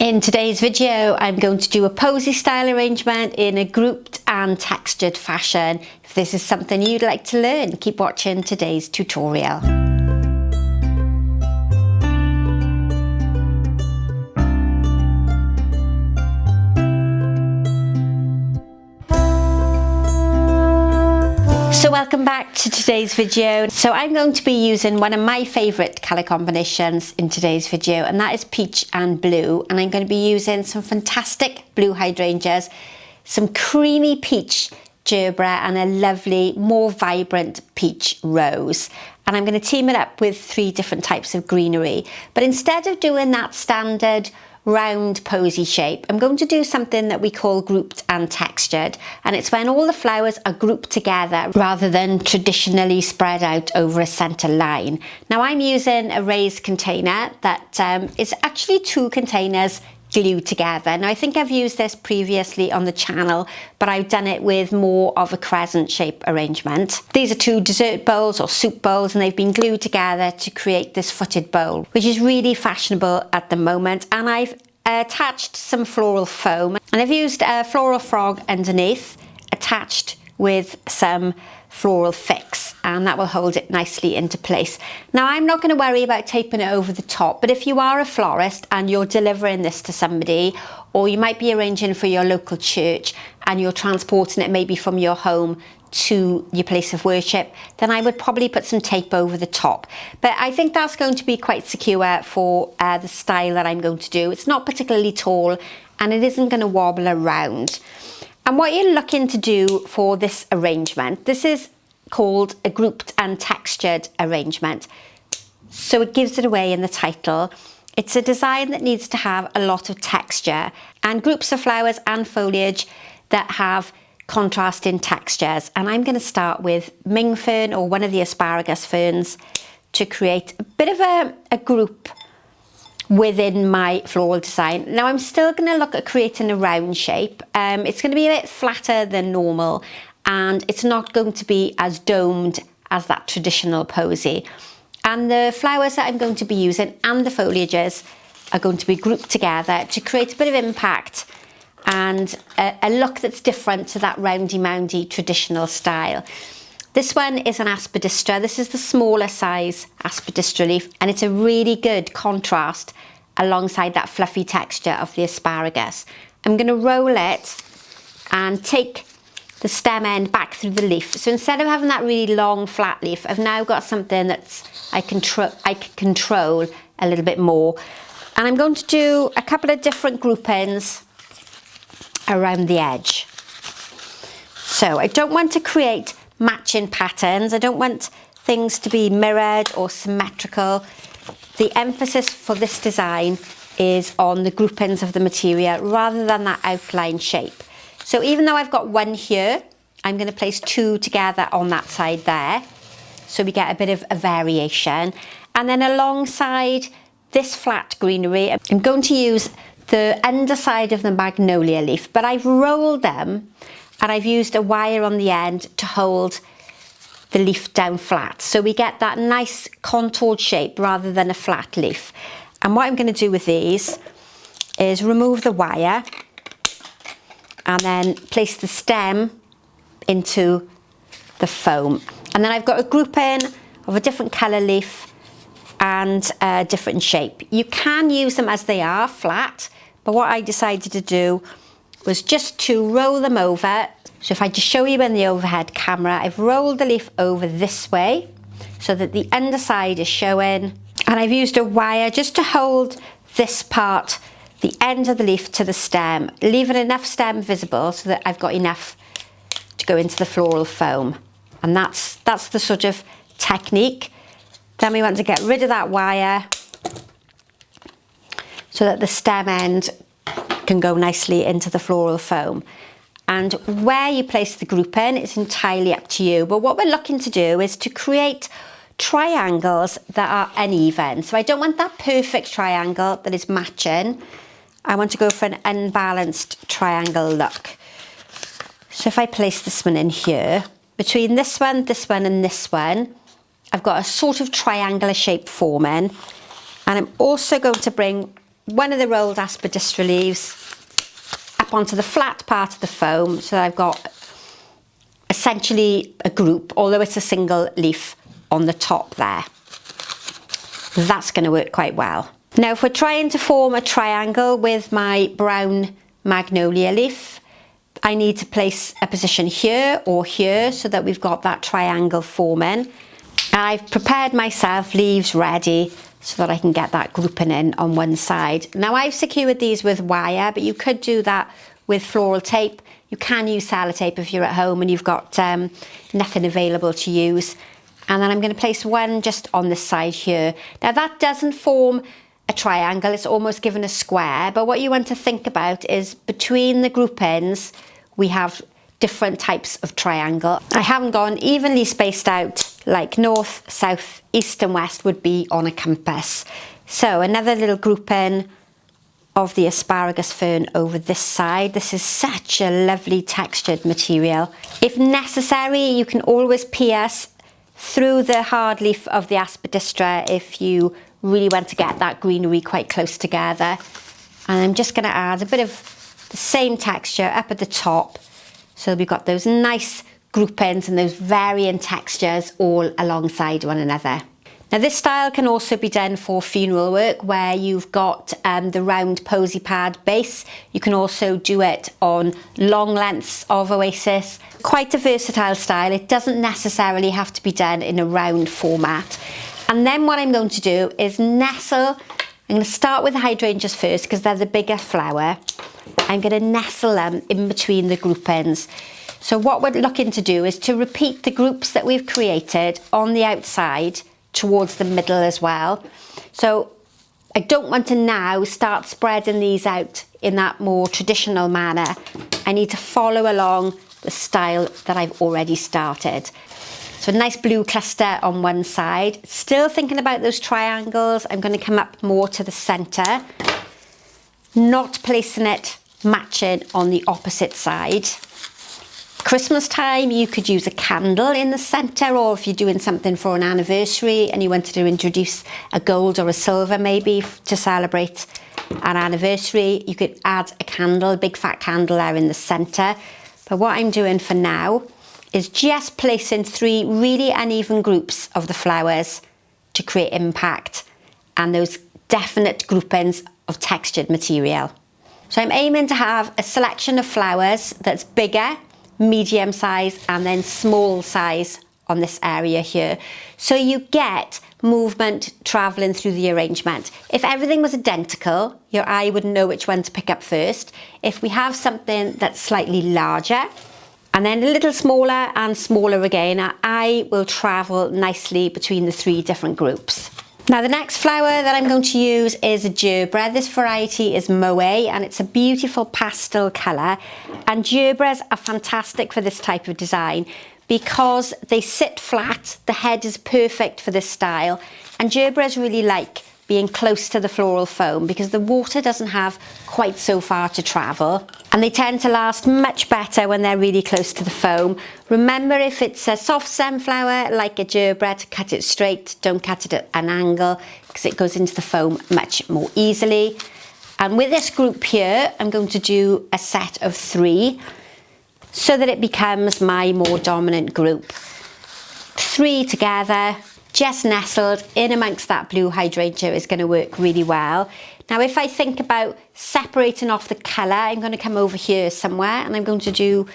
In today's video, I'm going to do a posy style arrangement in a grouped and textured fashion. If this is something you'd like to learn, keep watching today's tutorial. So welcome back to today's video. So I'm going to be using one of my favourite colour combinations in today's video, and that is peach and blue. And I'm going to be using some fantastic blue hydrangeas, some creamy peach gerbera and a lovely, more vibrant peach rose. And I'm going to team it up with 3 different types of greenery. But instead of doing that standard round posy shape, I'm going to do something that we call grouped and textured, and it's when all the flowers are grouped together rather than traditionally spread out over a centre line. Now I'm using a raised container that is actually 2 containers glued together. Now I think I've used this previously on the channel, but I've done it with more of a crescent shape arrangement. These are 2 dessert bowls or soup bowls, and they've been glued together to create this footed bowl, which is really fashionable at the moment. And I've attached some floral foam, and I've used a floral frog underneath attached with some floral fix, and that will hold it nicely into place. Now I'm not going to worry about taping it over the top, but if you are a florist and you're delivering this to somebody, or you might be arranging for your local church and you're transporting it maybe from your home to your place of worship, then I would probably put some tape over the top. But I think that's going to be quite secure for the style that I'm going to do. It's not particularly tall and it isn't going to wobble around. And what you're looking to do for this arrangement, this is called a grouped and textured arrangement. So it gives it away in the title. It's a design that needs to have a lot of texture, and groups of flowers and foliage that have contrasting textures. And I'm going to start with Ming fern, or one of the asparagus ferns, to create a bit of a group within my floral design. Now I'm still going to look at creating a round shape. It's going to be a bit flatter than normal, and it's not going to be as domed as that traditional posy. And the flowers that I'm going to be using and the foliages are going to be grouped together to create a bit of impact and a look that's different to that roundy-moundy traditional style. This one is an Aspidistra. This is the smaller size Aspidistra leaf, and it's a really good contrast alongside that fluffy texture of the asparagus. I'm going to roll it and take the stem end back through the leaf. So instead of having that really long flat leaf, I've now got something that's I can control a little bit more. And I'm going to do a couple of different groupings around the edge. So I don't want to create matching patterns. I don't want things to be mirrored or symmetrical. The emphasis for this design is on the groupings of the material rather than that outline shape. So even though I've got one here, I'm going to place 2 together on that side there, so we get a bit of a variation. And then alongside this flat greenery, I'm going to use the underside of the Magnolia leaf, but I've rolled them and I've used a wire on the end to hold the leaf down flat. So we get that nice contoured shape rather than a flat leaf. And what I'm going to do with these is remove the wire and then place the stem into the foam. And then I've got a grouping of a different colour leaf and a different shape. You can use them as they are, flat, but what I decided to do was just to roll them over. So if I just show you in the overhead camera, I've rolled the leaf over this way so that the underside is showing, and I've used a wire just to hold this part, the end of the leaf, to the stem, leaving enough stem visible so that I've got enough to go into the floral foam. And that's the sort of technique. Then we want to get rid of that wire so that the stem end can go nicely into the floral foam. And where you place the grouping is entirely up to you. But what we're looking to do is to create triangles that are uneven. So I don't want that perfect triangle that is matching. I want to go for an unbalanced triangle look. So if I place this one in here, between this one, and this one, I've got a sort of triangular shape forming. And I'm also going to bring one of the rolled Aspidistra leaves up onto the flat part of the foam, so that I've got essentially a group, although it's a single leaf on the top there. That's going to work quite well. Now if we're trying to form a triangle with my brown Magnolia leaf, I need to place a position here or here so that we've got that triangle forming. And I've prepared myself leaves ready so that I can get that grouping in on one side. Now I've secured these with wire, but you could do that with floral tape. You can use sellotape if you're at home and you've got nothing available to use. And then I'm going to place one just on this side here. Now that doesn't form a triangle, it's almost given a square, but what you want to think about is between the groupings we have different types of triangle. I haven't gone evenly spaced out like north, south, east and west would be on a compass. So another little grouping of the asparagus fern over this side. This is such a lovely textured material. If necessary, you can always pierce through the hard leaf of the Aspidistra if you really want to get that greenery quite close together. And I'm just going to add a bit of the same texture up at the top, so we've got those nice groupings and those varying textures all alongside one another. Now this style can also be done for funeral work where you've got the round posy pad base. You can also do it on long lengths of oasis. Quite a versatile style. It doesn't necessarily have to be done in a round format. And then what I'm going to do is nestle. I'm going to start with the hydrangeas first because they're the bigger flower. I'm going to nestle them in between the groupings. So what we're looking to do is to repeat the groups that we've created on the outside towards the middle as well. So I don't want to now start spreading these out in that more traditional manner. I need to follow along the style that I've already started. So a nice blue cluster on one side. Still thinking about those triangles. I'm going to come up more to the centre, not placing it matching on the opposite side. Christmas time, you could use a candle in the centre, or if you're doing something for an anniversary and you wanted to introduce a gold or a silver maybe to celebrate an anniversary, you could add a candle, a big fat candle there in the centre. But what I'm doing for now is just placing 3 really uneven groups of the flowers to create impact and those definite groupings of textured material. So I'm aiming to have a selection of flowers that's bigger, medium size and then small size on this area here. So you get movement travelling through the arrangement. If everything was identical, your eye wouldn't know which one to pick up first. If we have something that's slightly larger and then a little smaller and smaller again, our eye will travel nicely between the 3 different groups. Now the next flower that I'm going to use is a gerbera. This variety is Moe and it's a beautiful pastel colour, and gerberas are fantastic for this type of design because they sit flat. The head is perfect for this style, and gerberas really like being close to the floral foam because the water doesn't have quite so far to travel, and they tend to last much better when they're really close to the foam. Remember, if it's a soft sunflower like a gerbera, to cut it straight, don't cut it at an angle because it goes into the foam much more easily. And with this group here, I'm going to do a set of 3 so that it becomes my more dominant group. 3 together, just nestled in amongst that blue hydrangea is going to work really well. Now if I think about separating off the colour, I'm going to come over here somewhere and I'm going to do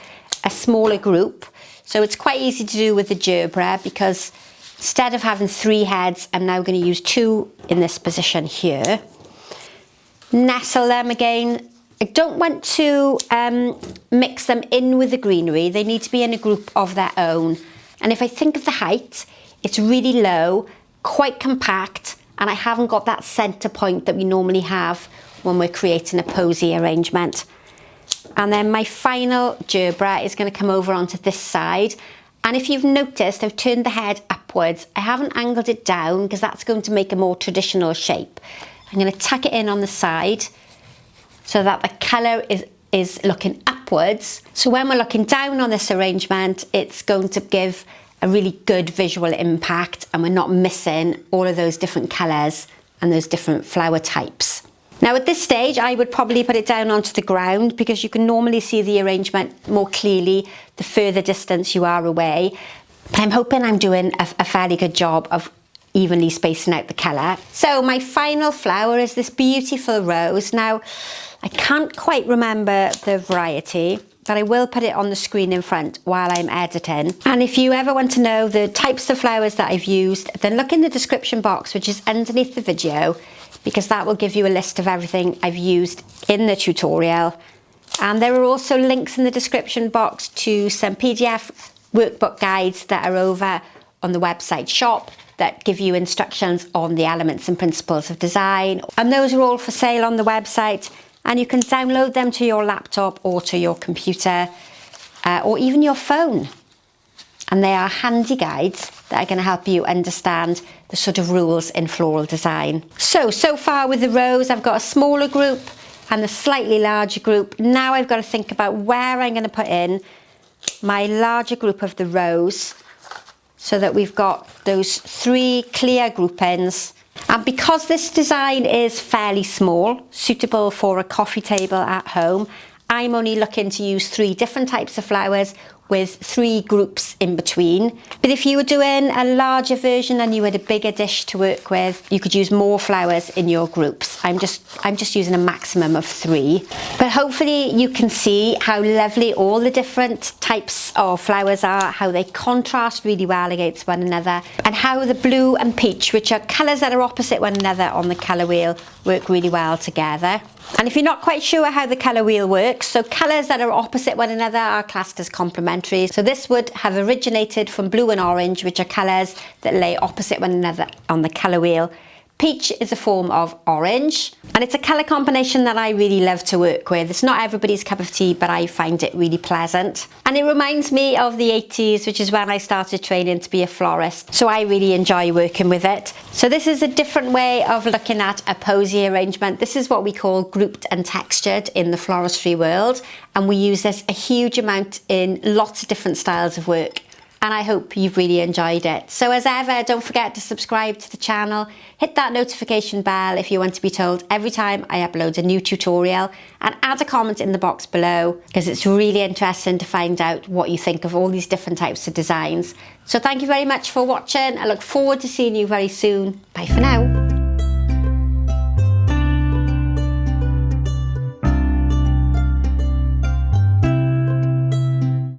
a smaller group. So it's quite easy to do with the gerbera because instead of having 3 heads, I'm now going to use 2 in this position here. Nestle them again. I don't want to mix them in with the greenery. They need to be in a group of their own. And if I think of the height, it's really low, quite compact, and I haven't got that centre point that we normally have when we're creating a posy arrangement. And then my final gerbera is going to come over onto this side. And if you've noticed, I've turned the head upwards. I haven't angled it down because that's going to make a more traditional shape. I'm going to tuck it in on the side so that the colour is looking upwards. So when we're looking down on this arrangement, it's going to give a really good visual impact and we're not missing all of those different colours and those different flower types. Now at this stage I would probably put it down onto the ground because you can normally see the arrangement more clearly the further distance you are away. But I'm hoping I'm doing a fairly good job of evenly spacing out the colour. So my final flower is this beautiful rose. Now I can't quite remember the variety, but I will put it on the screen in front while I'm editing. And if you ever want to know the types of flowers that I've used, then look in the description box, which is underneath the video, because that will give you a list of everything I've used in the tutorial. And there are also links in the description box to some PDF workbook guides that are over on the website shop that give you instructions on the elements and principles of design. And those are all for sale on the website, and you can download them to your laptop or to your computer or even your phone. And they are handy guides that are going to help you understand the sort of rules in floral design. So far with the rose, I've got a smaller group and a slightly larger group. Now I've got to think about where I'm going to put in my larger group of the rose so that we've got those 3 clear groupings. And because this design is fairly small, suitable for a coffee table at home, I'm only looking to use 3 different types of flowers with 3 groups in between. But if you were doing a larger version and you had a bigger dish to work with, you could use more flowers in your groups. I'm just using a maximum of 3. But hopefully you can see how lovely all the different types of flowers are, how they contrast really well against one another, and how the blue and peach, which are colours that are opposite one another on the colour wheel, work really well together. And if you're not quite sure how the colour wheel works, so colours that are opposite one another are classed as complementary. So this would have originated from blue and orange, which are colours that lay opposite one another on the colour wheel. Peach is a form of orange, and it's a colour combination that I really love to work with. It's not everybody's cup of tea, but I find it really pleasant. And it reminds me of the 80s, which is when I started training to be a florist. So I really enjoy working with it. So this is a different way of looking at a posy arrangement. This is what we call grouped and textured in the floristry world. And we use this a huge amount in lots of different styles of work. And I hope you've really enjoyed it. So as ever, don't forget to subscribe to the channel, hit that notification bell if you want to be told every time I upload a new tutorial, and add a comment in the box below, because it's really interesting to find out what you think of all these different types of designs. So thank you very much for watching. I look forward to seeing you very soon. Bye for now.